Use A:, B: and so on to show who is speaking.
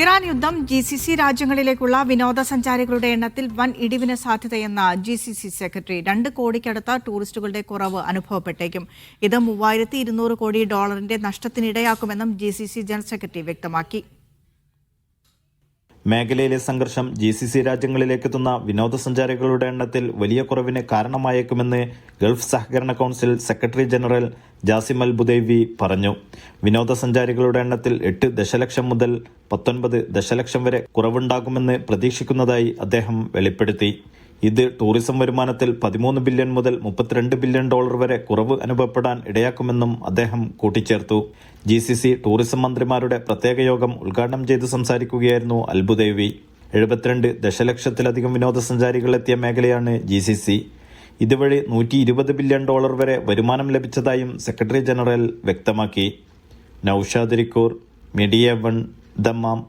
A: Iran യുദ്ധം GCC രാജ്യങ്ങളിലേക്കുള്ള വിനോദസഞ്ചാരികളുടെ എണ്ണത്തിൽ വൻ ഇടിവിന് സാധ്യതയെന്ന GCC സെക്രട്ടറി. 2 കോടിക്കടുത്ത ടൂറിസ്റ്റുകളുടെ കുറവ് അനുഭവപ്പെട്ടേക്കും. ഇത് $3200 കോടി നഷ്ടത്തിനിടയാക്കുമെന്നും GCC ജനറൽ സെക്രട്ടറി വ്യക്തമാക്കി.
B: മേഖലയിലെ സംഘർഷം GCC രാജ്യങ്ങളിലേക്കെത്തുന്ന വിനോദസഞ്ചാരികളുടെ എണ്ണത്തിൽ വലിയ കുറവിന് കാരണമായേക്കുമെന്ന് ഗൾഫ് സഹകരണ council secretary general Jassim Al Budaiwi പറഞ്ഞു. വിനോദസഞ്ചാരികളുടെ എണ്ണത്തിൽ 8 ദശലക്ഷം മുതൽ 19 ദശലക്ഷം വരെ കുറവുണ്ടാകുമെന്ന് പ്രതീക്ഷിക്കുന്നതായി അദ്ദേഹം വെളിപ്പെടുത്തി. ഇത് ടൂറിസം വരുമാനത്തിൽ $13 ബില്യൺ മുതൽ $32 ബില്യൺ വരെ കുറവ് അനുഭവപ്പെടാൻ ഇടയാക്കുമെന്നും അദ്ദേഹം കൂട്ടിച്ചേർത്തു. GCC ടൂറിസം മന്ത്രിമാരുടെ പ്രത്യേക യോഗം ഉദ്ഘാടനം ചെയ്ത് സംസാരിക്കുകയായിരുന്നു അൽ ബുദൈവി. 72 ദശലക്ഷത്തിലധികം വിനോദസഞ്ചാരികൾ എത്തിയ മേഖലയാണ് GCC. ഇതുവഴി $120 ബില്യൺ വരെ വരുമാനം ലഭിച്ചതായും സെക്രട്ടറി ജനറൽ വ്യക്തമാക്കി. Naushad Rikkur, media 1, Dammam.